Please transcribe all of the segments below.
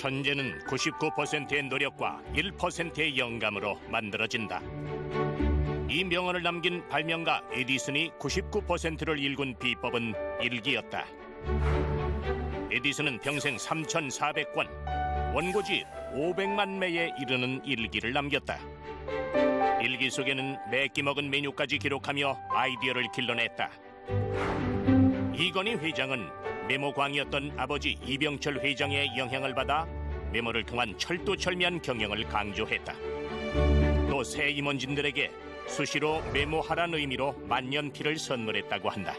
천재는 99%의 노력과 1%의 영감으로 만들어진다. 이 명언을 남긴 발명가 에디슨이 99%를 일군 비법은 일기였다. 에디슨은 평생 3,400권, 원고지 500만 매에 이르는 일기를 남겼다. 일기 속에는 매끼 먹은 메뉴까지 기록하며 아이디어를 길러냈다. 이건희 회장은 메모광이었던 아버지 이병철 회장의 영향을 받아 메모를 통한 철두철미한 경영을 강조했다. 또 새 임원진들에게 수시로 메모하란 의미로 만년필을 선물했다고 한다.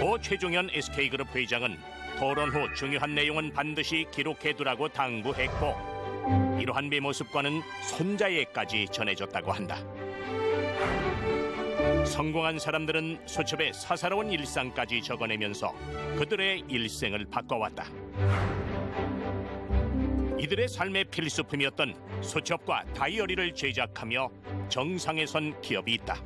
고 최종현 SK그룹 회장은 토론 후 중요한 내용은 반드시 기록해두라고 당부했고, 이러한 메모 습관은 손자에까지 전해졌다고 한다. 성공한 사람들은 수첩에 사사로운 일상까지 적어내면서 그들의 일생을 바꿔왔다. 이들의 삶의 필수품이었던 수첩과 다이어리를 제작하며 정상에 선 기업이 있다.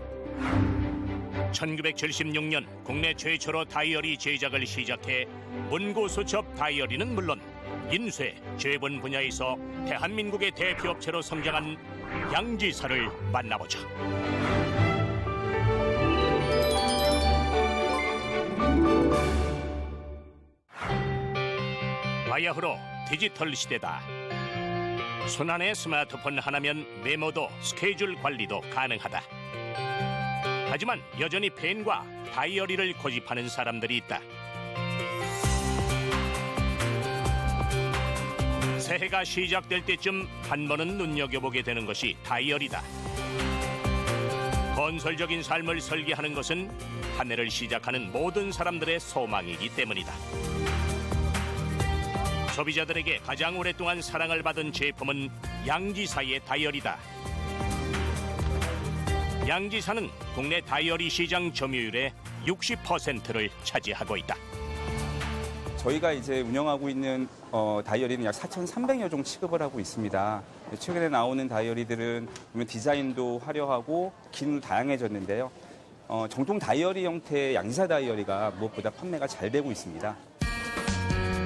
1976년 국내 최초로 다이어리 제작을 시작해 문고수첩 다이어리는 물론 인쇄, 제본 분야에서 대한민국의 대표업체로 성장한 양지사를 만나보자. 바야흐로 디지털 시대다. 손안의 스마트폰 하나면 메모도 스케줄 관리도 가능하다. 하지만 여전히 펜과 다이어리를 고집하는 사람들이 있다. 새해가 시작될 때쯤 한 번은 눈여겨보게 되는 것이 다이어리다. 건설적인 삶을 설계하는 것은 한 해를 시작하는 모든 사람들의 소망이기 때문이다. 소비자들에게 가장 오랫동안 사랑을 받은 제품은 양지사의 다이어리다. 양지사는 국내 다이어리 시장 점유율의 60%를 차지하고 있다. 저희가 이제 운영하고 있는 다이어리는 약 4,300여 종 취급을 하고 있습니다. 최근에 나오는 다이어리들은 보면 디자인도 화려하고 기능도 다양해졌는데요. 정통 다이어리 형태의 양지사 다이어리가 무엇보다 판매가 잘 되고 있습니다.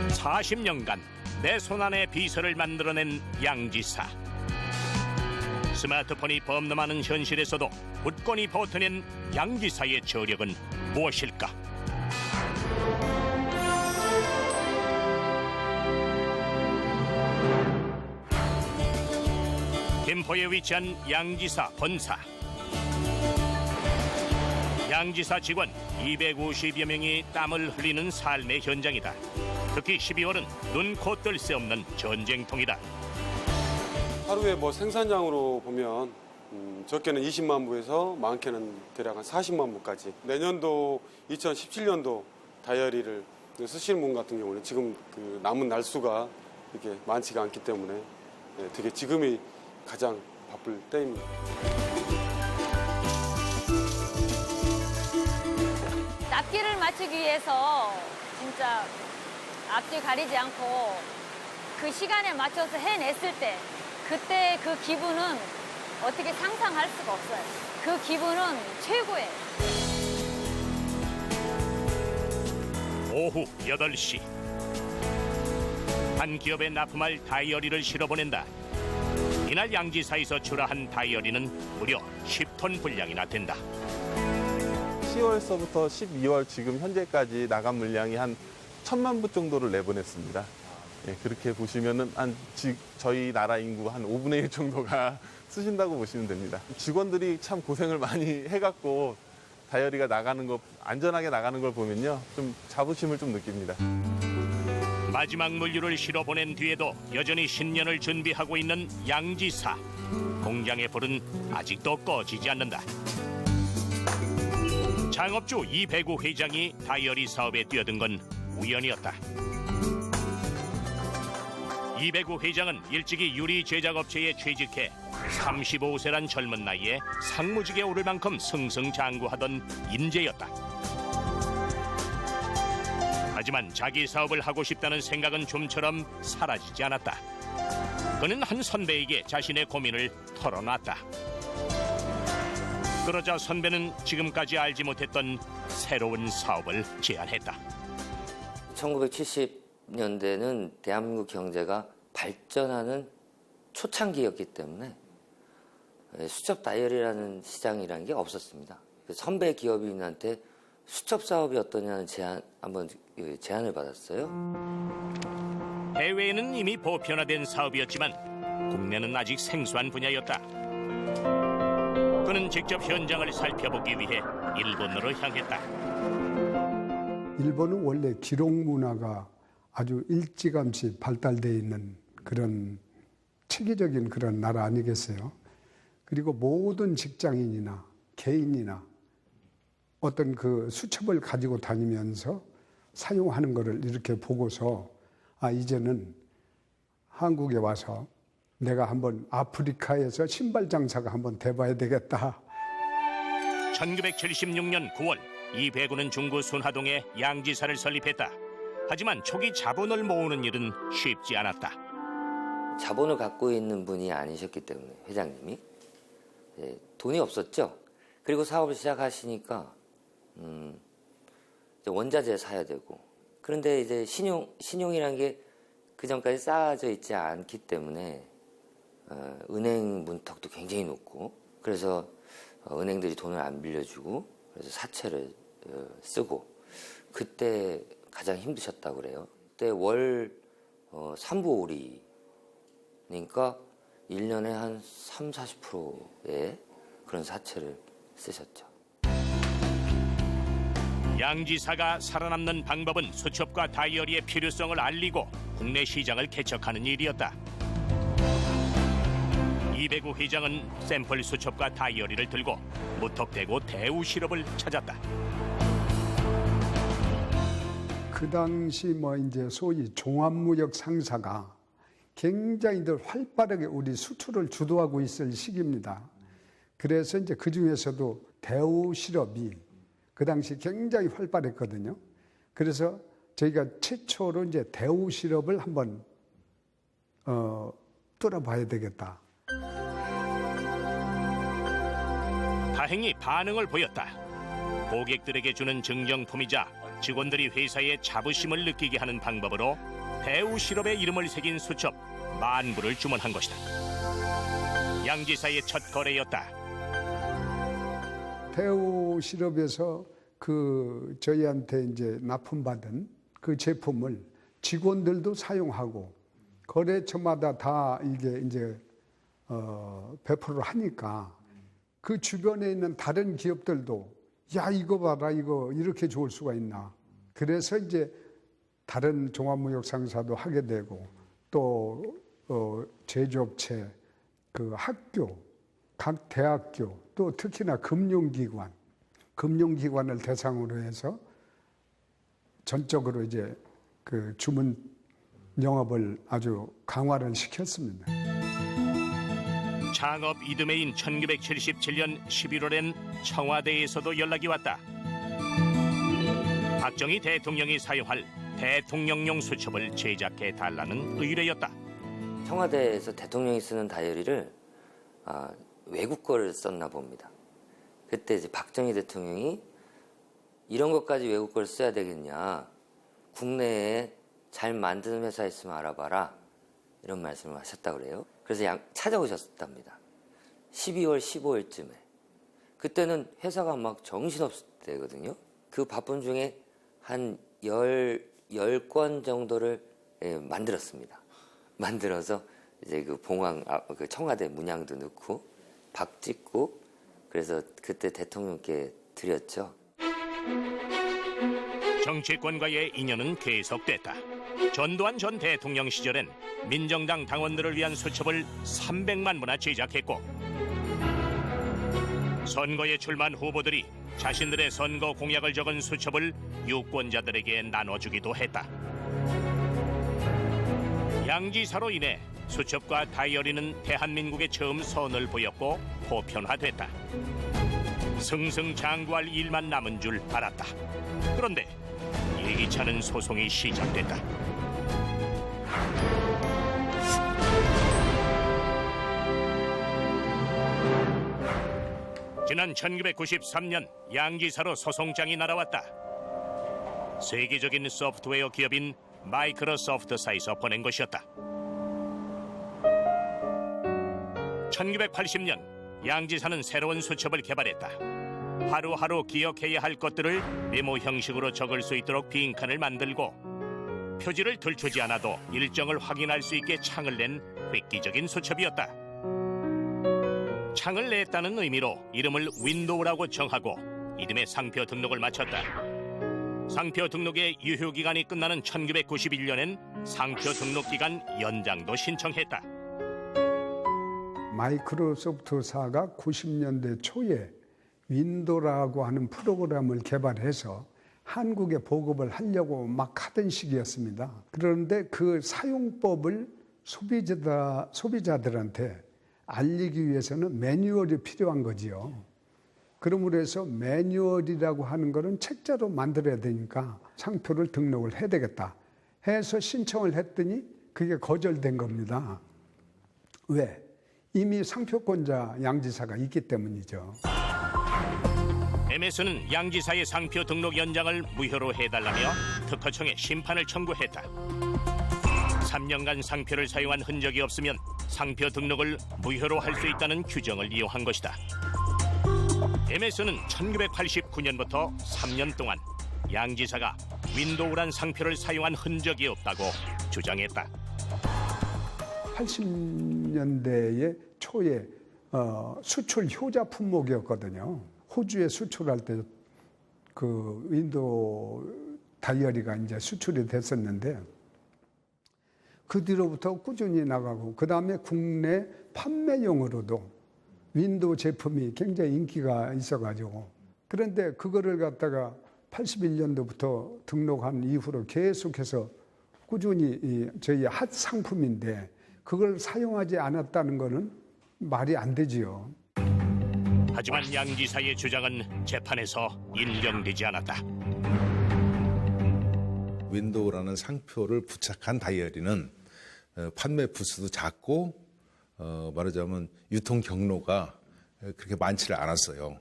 40년간 내 손안의 비서를 만들어낸 양지사. 스마트폰이 범람하는 현실에서도 굳건히 버텨낸 양지사의 저력은 무엇일까? 김포에 위치한 양지사 본사. 양지사 직원 250여 명이 땀을 흘리는 삶의 현장이다. 특히 12월은 눈코 뜰 새 없는 전쟁통이다. 하루에 생산량으로 보면 적게는 20만 부에서 많게는 대략 한 40만 부까지. 내년도 2017년도 다이어리를 쓰시는 분 같은 경우는 지금 그 남은 날수가 이렇게 많지가 않기 때문에 되게 지금이 가장 바쁠 때입니다. 납기를 맞추기 위해서 진짜 앞뒤 가리지 않고 그 시간에 맞춰서 해냈을 때 그때 그 기분은 어떻게 상상할 수가 없어요. 그 기분은 최고예요. 오후 8시. 한 기업에 납품할 다이어리를 실어보낸다. 이날 양지사에서 출하한 다이어리는 무려 10톤 분량이나 된다. 10월서부터 12월 지금 현재까지 나간 물량이 한 1,000만 부 정도를 내보냈습니다. 그렇게 보시면은 저희 나라 인구 한 5분의 1 정도가 쓰신다고 보시면 됩니다. 직원들이 참 고생을 많이 해갖고 다이어리가 나가는 거, 안전하게 나가는 걸 보면요, 좀 자부심을 좀 느낍니다. 마지막 물류를 실어 보낸 뒤에도 여전히 신년을 준비하고 있는 양지사. 공장의 불은 아직도 꺼지지 않는다. 창업주 이배구 회장이 다이어리 사업에 뛰어든 건 우연이었다. 이배구 회장은 일찍이 유리 제작업체에 취직해 35세란 젊은 나이에 상무직에 오를 만큼 승승장구하던 인재였다. 하지만 자기 사업을 하고 싶다는 생각은 좀처럼 사라지지 않았다. 그는 한 선배에게 자신의 고민을 털어놨다. 그러자 선배는 지금까지 알지 못했던 새로운 사업을 제안했다. 1970 1960년대는 대한민국 경제가 발전하는 초창기였기 때문에 수첩 다이어리라는 시장이라는 게 없었습니다. 선배 기업인한테 수첩 사업이 어떠냐는 한번 제안을 받았어요. 해외에는 이미 보편화된 사업이었지만 국내는 아직 생소한 분야였다. 그는 직접 현장을 살펴보기 위해 일본으로 향했다. 일본은 원래 기록 문화가 아주 일찌감치 발달되어 있는 그런 체계적인 그런 나라 아니겠어요? 그리고 모든 직장인이나 개인이나 어떤 그 수첩을 가지고 다니면서 사용하는 것을 이렇게 보고서 이제는 한국에 와서 내가 한번 아프리카에서 신발 장사가 한번 돼봐야 되겠다. 1976년 9월 이 배구는 중구 순화동에 양지사를 설립했다. 하지만 초기 자본을 모으는 일은 쉽지 않았다. 자본을 갖고 있는 분이 아니셨기 때문에 회장님이 돈이 없었죠. 그리고 사업을 시작하시니까 원자재 사야 되고, 그런데 이제 신용이라는 게 그 전까지 쌓아져 있지 않기 때문에 은행 문턱도 굉장히 높고, 그래서 은행들이 돈을 안 빌려주고, 그래서 사채를 쓰고, 그때 가장 힘드셨다고 그래요. 그때 월 3부 5리니까 1년에 한 3, 40%의 그런 사채를 쓰셨죠. 양지사가 살아남는 방법은 수첩과 다이어리의 필요성을 알리고 국내 시장을 개척하는 일이었다. 이배구 회장은 샘플 수첩과 다이어리를 들고 무턱대고 대우 시럽을 찾았다. 그 당시 이제 소위 종합무역 상사가 굉장히 활발하게 우리 수출을 주도하고 있을 시기입니다. 그래서 이제 그 중에서도 대우 시럽이 그 당시 굉장히 활발했거든요. 그래서 저희가 최초로 이제 대우 시럽을 한번 뚫어봐야 되겠다. 다행히 반응을 보였다. 고객들에게 주는 증정품이자 직원들이 회사의 자부심을 느끼게 하는 방법으로 대우 시럽의 이름을 새긴 수첩 10,000부를 주문한 것이다. 양지사의 첫 거래였다. 대우 시럽에서 저희한테 이제 납품받은 그 제품을 직원들도 사용하고 거래처마다 다 이게 이제 배포를 하니까 그 주변에 있는 다른 기업들도 야 이거 봐라 이거 이렇게 좋을 수가 있나. 그래서 이제 다른 종합무역상사도 하게 되고 또 제조업체, 그 학교, 각 대학교 또 특히나 금융기관을 대상으로 해서 전적으로 이제 그 주문 영업을 아주 강화를 시켰습니다. 창업 이듬해인 1977년 11월엔 청와대에서도 연락이 왔다. 박정희 대통령이 사용할 대통령용 수첩을 제작해 달라는 의뢰였다. 청와대에서 대통령이 쓰는 다이어리를 외국 거를 썼나 봅니다. 그때 이제 박정희 대통령이 이런 것까지 외국 거를 써야 되겠냐, 국내에 잘 만드는 회사 있으면 알아봐라, 이런 말씀을 하셨다고 그래요. 그래서 찾아오셨답니다. 12월 15일쯤에. 그때는 회사가 막 정신없을 때거든요. 그 바쁜 중에 한 10권 정도를 만들었습니다. 만들어서 이제 그 그 청와대 문양도 넣고 박 찍고, 그래서 그때 대통령께 드렸죠. 정치권과의 인연은 계속됐다. 전두환 전 대통령 시절엔 민정당 당원들을 위한 수첩을 300만 부나 제작했고, 선거에 출마한 후보들이 자신들의 선거 공약을 적은 수첩을 유권자들에게 나눠주기도 했다. 양지사로 인해 수첩과 다이어리는 대한민국에 처음 선을 보였고 보편화됐다. 승승장구할 일만 남은 줄 알았다. 그런데 예기치 않은 소송이 시작됐다. 지난 1993년 양지사로 소송장이 날아왔다. 세계적인 소프트웨어 기업인 마이크로소프트사에서 보낸 것이었다. 1980년 양 지사는 새로운 수첩을 개발했다. 하루하루 기억해야 할 것들을 메모 형식으로 적을 수 있도록 빈칸을 만들고 표지를 들추지 않아도 일정을 확인할 수 있게 창을 낸 획기적인 수첩이었다. 창을 냈다는 의미로 이름을 윈도우라고 정하고 이듬해 상표 등록을 마쳤다. 상표 등록의 유효기간이 끝나는 1991년엔 상표 등록기간 연장도 신청했다. 마이크로소프트사가 90년대 초에 윈도우라고 하는 프로그램을 개발해서 한국에 보급을 하려고 막 하던 시기였습니다. 그런데 그 사용법을 소비자들한테 알리기 위해서는 매뉴얼이 필요한 거지요. 그러므로 해서 매뉴얼이라고 하는 거는 책자로 만들어야 되니까 상표를 등록을 해야 되겠다 해서 신청을 했더니 그게 거절된 겁니다. 왜? 이미 상표권자 양지사가 있기 때문이죠. MS는 양지사의 상표 등록 연장을 무효로 해달라며 특허청에 심판을 청구했다. 3년간 상표를 사용한 흔적이 없으면 상표 등록을 무효로 할 수 있다는 규정을 이용한 것이다. MS는 1989년부터 3년 동안 양지사가 윈도우란 상표를 사용한 흔적이 없다고 주장했다. 80년대의 초에 수출 효자 품목이었거든요. 호주에 수출할 때 그 윈도우 다이어리가 이제 수출이 됐었는데 그 뒤로부터 꾸준히 나가고 그 다음에 국내 판매용으로도 윈도우 제품이 굉장히 인기가 있어가지고 그런데 그거를 갖다가 81년도부터 등록한 이후로 계속해서 꾸준히 저희 핫 상품인데 그걸 사용하지 않았다는 거는 말이 안 되지요. 하지만 양 지사의 주장은 재판에서 인정되지 않았다. 윈도우라는 상표를 부착한 다이어리는 판매 부수도 작고 말하자면 유통 경로가 그렇게 많지를 않았어요.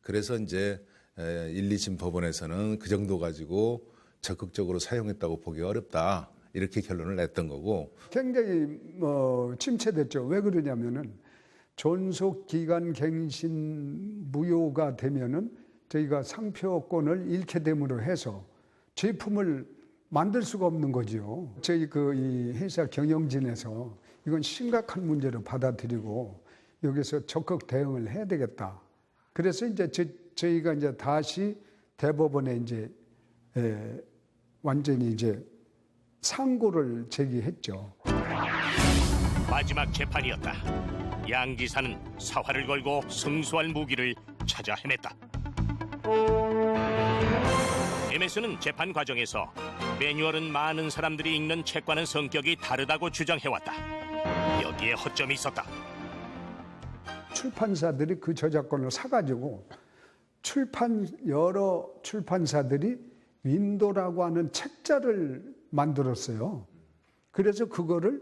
그래서 이제 1, 2심 법원에서는 그 정도 가지고 적극적으로 사용했다고 보기 어렵다. 이렇게 결론을 냈던 거고. 굉장히 침체됐죠. 왜 그러냐면은 존속기간 갱신 무효가 되면은 저희가 상표권을 잃게 됨으로 해서 제품을 만들 수가 없는 거지요. 저희 이 회사 경영진에서 이건 심각한 문제로 받아들이고 여기서 적극 대응을 해야 되겠다. 그래서 이제 저희가 이제 다시 대법원에 이제 완전히 이제 상고를 제기했죠. 마지막 재판이었다. 양 지사는 사활을 걸고 승소할 무기를 찾아 헤맸다. MS는 재판 과정에서 매뉴얼은 많은 사람들이 읽는 책과는 성격이 다르다고 주장해왔다. 여기에 허점이 있었다. 출판사들이 그 저작권을 사가지고 여러 출판사들이 윈도우라고 하는 책자를 만들었어요. 그래서 그거를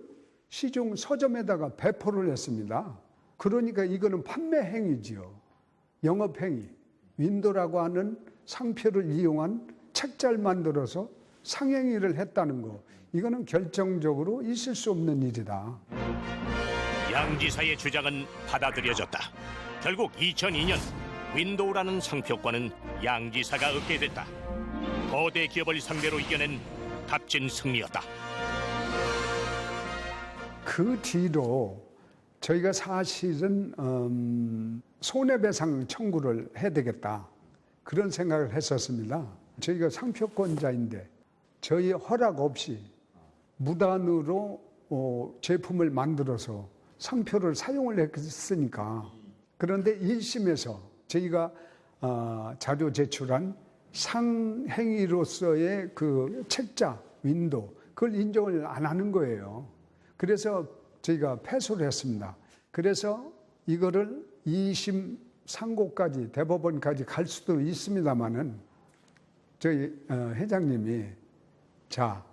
시중 서점에다가 배포를 했습니다. 그러니까 이거는 판매 행위지요. 영업 행위. 윈도우라고 하는 상표를 이용한 책자를 만들어서 상행위를 했다는 거. 이거는 결정적으로 있을 수 없는 일이다. 양 지사의 주장은 받아들여졌다. 결국 2002년 윈도우라는 상표권은 양 지사가 얻게 됐다. 거대 기업을 상대로 이겨낸 값진 승리였다. 그 뒤로 저희가 사실은 손해배상 청구를 해야 되겠다. 그런 생각을 했었습니다. 저희가 상표권자인데 저희 허락 없이 무단으로 제품을 만들어서 상표를 사용을 했으니까. 그런데 1심에서 저희가 자료 제출한 상행위로서의 그 책자, 윈도우, 그걸 인정을 안 하는 거예요. 그래서 저희가 패소를 했습니다. 그래서 이거를 2심 상고까지 대법원까지 갈 수도 있습니다만은 저희 회장님이 자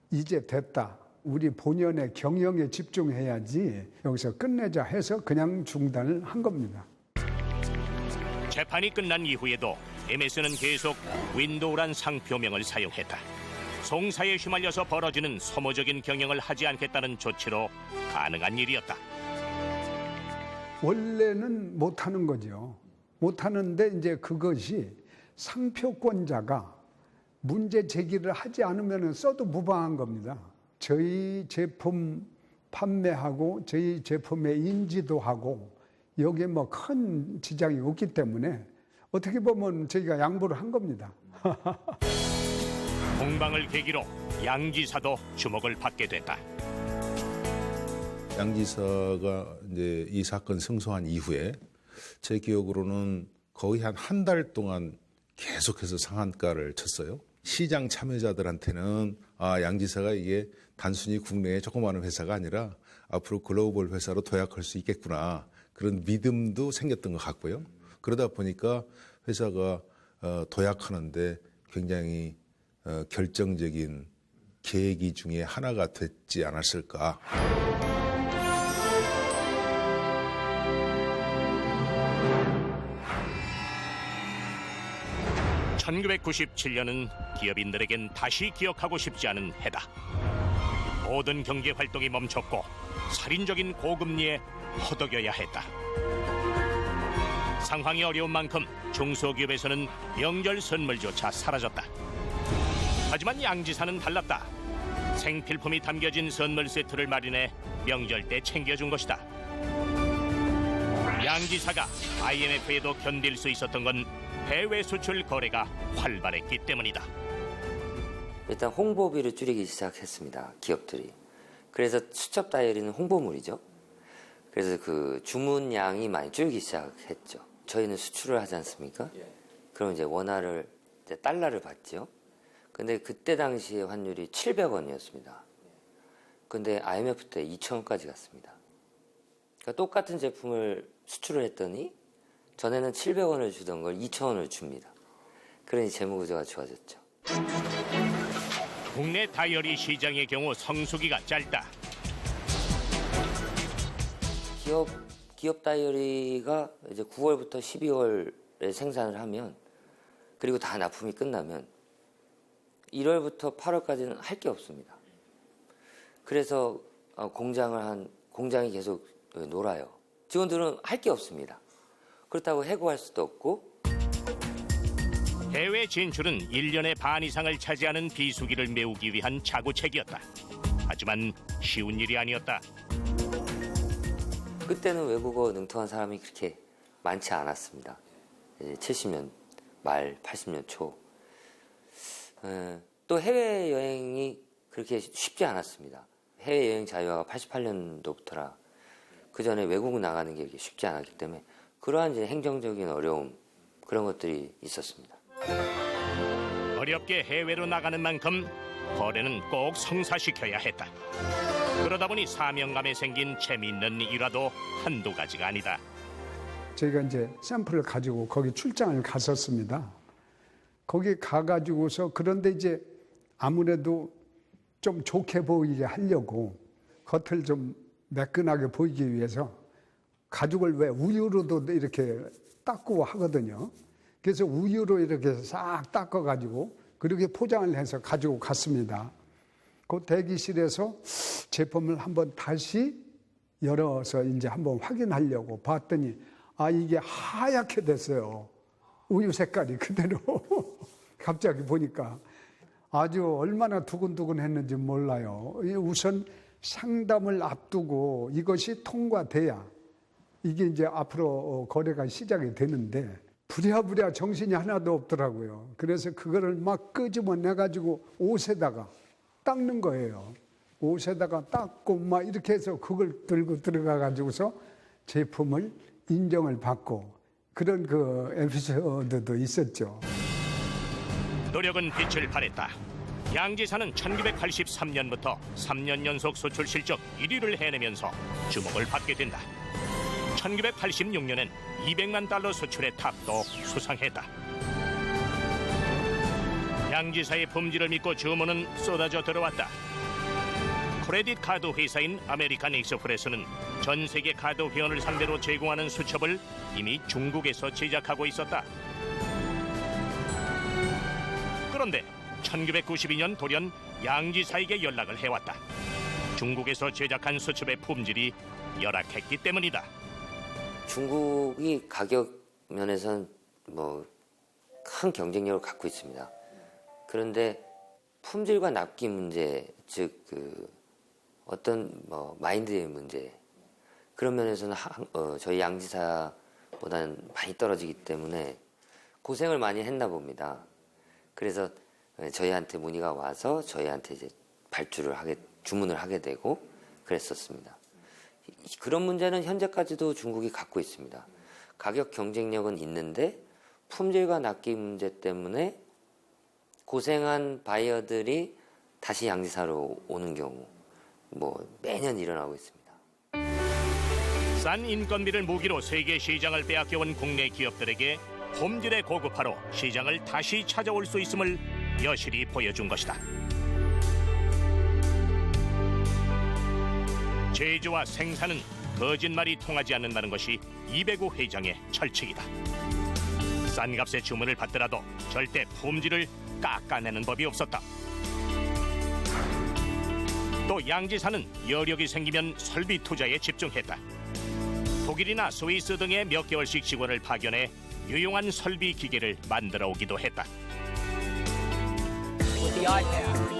이제 됐다. 우리 본연의 경영에 집중해야지 여기서 끝내자 해서 그냥 중단을 한 겁니다. 재판이 끝난 이후에도 MS는 계속 윈도우란 상표명을 사용했다. 송사에 휘말려서 벌어지는 소모적인 경영을 하지 않겠다는 조치로 가능한 일이었다. 원래는 못하는 거죠. 못하는데 이제 그것이 상표권자가 문제 제기를 하지 않으면 써도 무방한 겁니다. 저희 제품 판매하고 저희 제품의 인지도하고 여기에 뭐 큰 지장이 없기 때문에 어떻게 보면 저희가 양보를 한 겁니다. 공방을 계기로 양 지사도 주목을 받게 됐다. 양 지사가 이제 이 사건 승소한 이후에 제 기억으로는 거의 한 달 동안 계속해서 상한가를 쳤어요. 시장 참여자들한테는 양 지사가 이게 단순히 국내의 조그마한 회사가 아니라 앞으로 글로벌 회사로 도약할 수 있겠구나, 그런 믿음도 생겼던 것 같고요. 그러다 보니까 회사가 도약하는데 굉장히 결정적인 계기 중에 하나가 됐지 않았을까. 1997년은 기업인들에겐 다시 기억하고 싶지 않은 해다. 모든 경제 활동이 멈췄고 살인적인 고금리에 허덕여야 했다. 상황이 어려운 만큼 중소기업에서는 명절 선물조차 사라졌다. 하지만 양 지사는 달랐다. 생필품이 담겨진 선물 세트를 마련해 명절 때 챙겨준 것이다. 양 지사가 IMF에도 견딜 수 있었던 건 해외 수출 거래가 활발했기 때문이다. 일단 홍보비를 줄이기 시작했습니다. 기업들이. 그래서 수첩 다이어리는 홍보물이죠. 그래서 그 주문량이 많이 줄기 시작했죠. 저희는 수출을 하지 않습니까? 그럼 이제 원화를, 이제 달러를 받죠. 근데 그때 당시에 환율이 700원이었습니다. 근데 IMF 때 2,000원까지 갔습니다. 그러니까 똑같은 제품을 수출을 했더니 전에는 700원을 주던 걸 2,000원을 줍니다. 그러니 재무구조가 좋아졌죠. 국내 다이어리 시장의 경우 성수기가 짧다. 기업 다이어리가 이제 9월부터 12월에 생산을 하면, 그리고 다 납품이 끝나면 1월부터 8월까지는 할 게 없습니다. 그래서 공장이 계속 놀아요. 직원들은 할 게 없습니다. 그렇다고 해고할 수도 없고. 해외 진출은 1년의 반 이상을 차지하는 비수기를 메우기 위한 자구책이었다. 하지만 쉬운 일이 아니었다. 그때는 외국어 능통한 사람이 그렇게 많지 않았습니다. 70년 말, 80년 초. 또 해외여행이 그렇게 쉽지 않았습니다. 해외여행 자유화가 88년도부터라 그 전에 외국 나가는 게 이렇게 쉽지 않았기 때문에 그러한 이제 행정적인 어려움, 그런 것들이 있었습니다. 어렵게 해외로 나가는 만큼 거래는 꼭 성사시켜야 했다. 그러다 보니 사명감에 생긴 재미있는 일화도 한두 가지가 아니다. 저희가 이제 샘플을 가지고 거기 출장을 갔었습니다. 거기 가가지고서, 그런데 이제 아무래도 좀 좋게 보이게 하려고 겉을 좀 매끈하게 보이기 위해서 가죽을 왜 우유로도 이렇게 닦고 하거든요. 그래서 우유로 이렇게 싹 닦아가지고 그렇게 포장을 해서 가지고 갔습니다. 그 대기실에서 제품을 한번 다시 열어서 이제 한번 확인하려고 봤더니 이게 하얗게 됐어요. 우유 색깔이 그대로. 갑자기 보니까 아주 얼마나 두근두근 했는지 몰라요. 우선 상담을 앞두고 이것이 통과돼야 이게 이제 앞으로 거래가 시작이 되는데 부랴부랴 정신이 하나도 없더라고요. 그래서 그거를 막 끄집어내가지고 옷에다가 닦는 거예요. 옷에다가 닦고 막 이렇게 해서 그걸 들고 들어가가지고서 제품을 인정을 받고 그런 그 에피소드도 있었죠. 노력은 빛을 발했다. 양 지사는 1983년부터 3년 연속 수출 실적 1위를 해내면서 주목을 받게 된다. 1986년엔 200만 달러 수출의 탑도 수상했다. 양 지사의 품질을 믿고 주문은 쏟아져 들어왔다. 크레딧 카드 회사인 아메리칸 익스프레스는 전 세계 카드 회원을 상대로 제공하는 수첩을 이미 중국에서 제작하고 있었다. 그런데 1992년 돌연 양지사에게 연락을 해왔다. 중국에서 제작한 수첩의 품질이 열악했기 때문이다. 중국이 가격 면에서는 큰 경쟁력을 갖고 있습니다. 그런데 품질과 납기 문제, 즉 어떤 마인드의 문제, 그런 면에서는 저희 양지사보다는 많이 떨어지기 때문에 고생을 많이 했나 봅니다. 그래서 저희한테 문의가 와서 저희한테 이제 주문을 하게 되고 그랬었습니다. 그런 문제는 현재까지도 중국이 갖고 있습니다. 가격 경쟁력은 있는데 품질과 납기 문제 때문에 고생한 바이어들이 다시 양지사로 오는 경우 매년 일어나고 있습니다. 싼 인건비를 무기로 세계 시장을 빼앗겨온 국내 기업들에게 품질의 고급화로 시장을 다시 찾아올 수 있음을 여실히 보여준 것이다. 제조와 생산은 거짓말이 통하지 않는다는 것이 이배구 회장의 철칙이다. 싼 값에 주문을 받더라도 절대 품질을 깎아내는 법이 없었다. 또 양지사는 여력이 생기면 설비 투자에 집중했다. 독일이나 스위스 등의 몇 개월씩 직원을 파견해 유용한 설비 기계를 만들어 오기도 했다.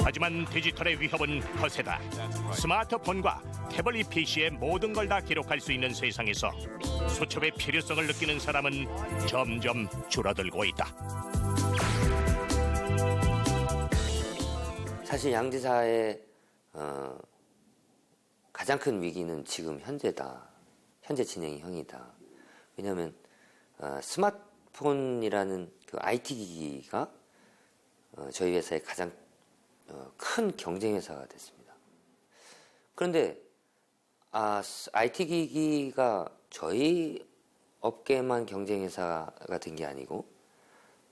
하지만 디지털의 위협은 거세다. 스마트폰과 태블릿 PC에 모든 걸 다 기록할 수 있는 세상에서 수첩의 필요성을 느끼는 사람은 점점 줄어들고 있다. 사실 양지사의 가장 큰 위기는 지금 현재다. 현재 진행형이다. 왜냐하면 스마트폰이라는 그 IT 기기가 저희 회사의 가장 큰 경쟁 회사가 됐습니다. 그런데 IT 기기가 저희 업계만 경쟁 회사가 된 게 아니고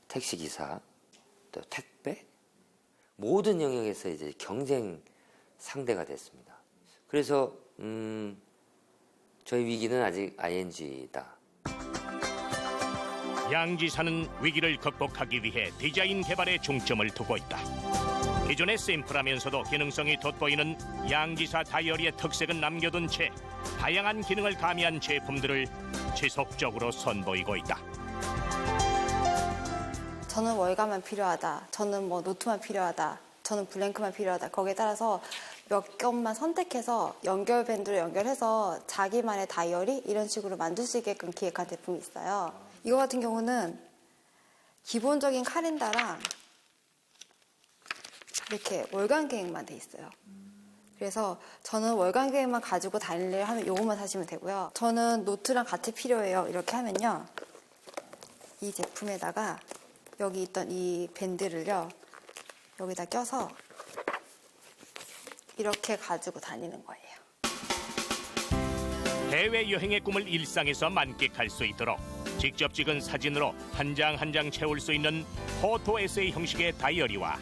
택시 기사, 또 택배 모든 영역에서 이제 경쟁 상대가 됐습니다. 그래서 저희 위기는 아직 ING다. 양지사는 위기를 극복하기 위해 디자인 개발에 중점을 두고 있다. 기존의 심플하면서도 기능성이 돋보이는 양지사 다이어리의 특색은 남겨둔 채 다양한 기능을 가미한 제품들을 지속적으로 선보이고 있다. 저는 월간만 필요하다. 저는 노트만 필요하다. 저는 블랭크만 필요하다. 거기에 따라서 몇 것만 선택해서 연결 밴드로 연결해서 자기만의 다이어리 이런 식으로 만들 수 있게끔 기획한 제품이 있어요. 이거 같은 경우는 기본적인 카렌다랑 이렇게 월간 계획만 돼 있어요. 그래서 저는 월간 계획만 가지고 다니려 하면 이것만 사시면 되고요. 저는 노트랑 같이 필요해요. 이렇게 하면요. 이 제품에다가 여기 있던 이 밴드를요. 여기다 껴서 이렇게 가지고 다니는 거예요. 해외여행의 꿈을 일상에서 만끽할 수 있도록 직접 찍은 사진으로 한 장 한 장 채울 수 있는 포토 에세이 형식의 다이어리와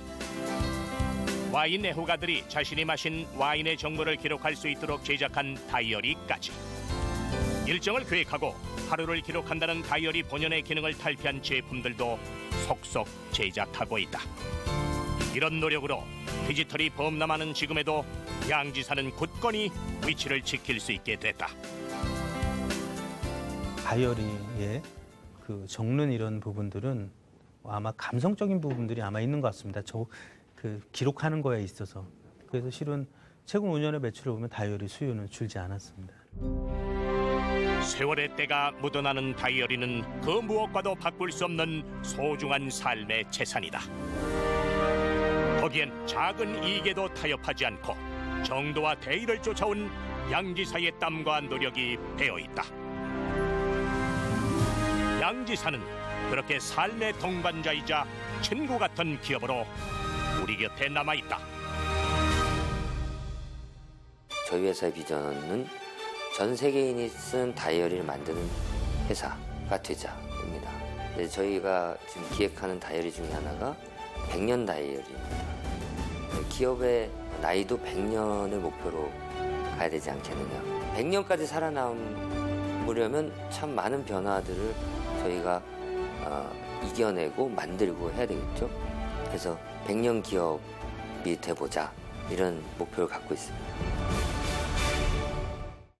와인 애호가들이 자신이 마신 와인의 정보를 기록할 수 있도록 제작한 다이어리까지 일정을 계획하고 하루를 기록한다는 다이어리 본연의 기능을 탈피한 제품들도 속속 제작하고 있다. 이런 노력으로 디지털이 범람하는 지금에도 양지사는 굳건히 위치를 지킬 수 있게 됐다. 다이어리에 그 적는 이런 부분들은 아마 감성적인 부분들이 아마 있는 것 같습니다. 그 기록하는 거에 있어서. 그래서 실은 최근 5년의 매출을 보면 다이어리 수요는 줄지 않았습니다. 세월의 때가 묻어나는 다이어리는 그 무엇과도 바꿀 수 없는 소중한 삶의 재산이다. 거기엔 작은 이익에도 타협하지 않고 정도와 대의를 쫓아온 양지사의 땀과 노력이 배어있다. 양지사는 그렇게 삶의 동반자이자 친구 같은 기업으로 우리 곁에 남아있다. 저희 회사의 비전은 전 세계인이 쓴 다이어리를 만드는 회사가 되자입니다. 저희가 지금 기획하는 다이어리 중에 하나가 100년 다이어리입니다. 기업의 나이도 100년을 목표로 가야 되지 않겠느냐. 100년까지 살아남으려면 참 많은 변화들을 저희가 이겨내고 만들고 해야 되겠죠. 그래서 100년 기업이 돼보자 이런 목표를 갖고 있습니다.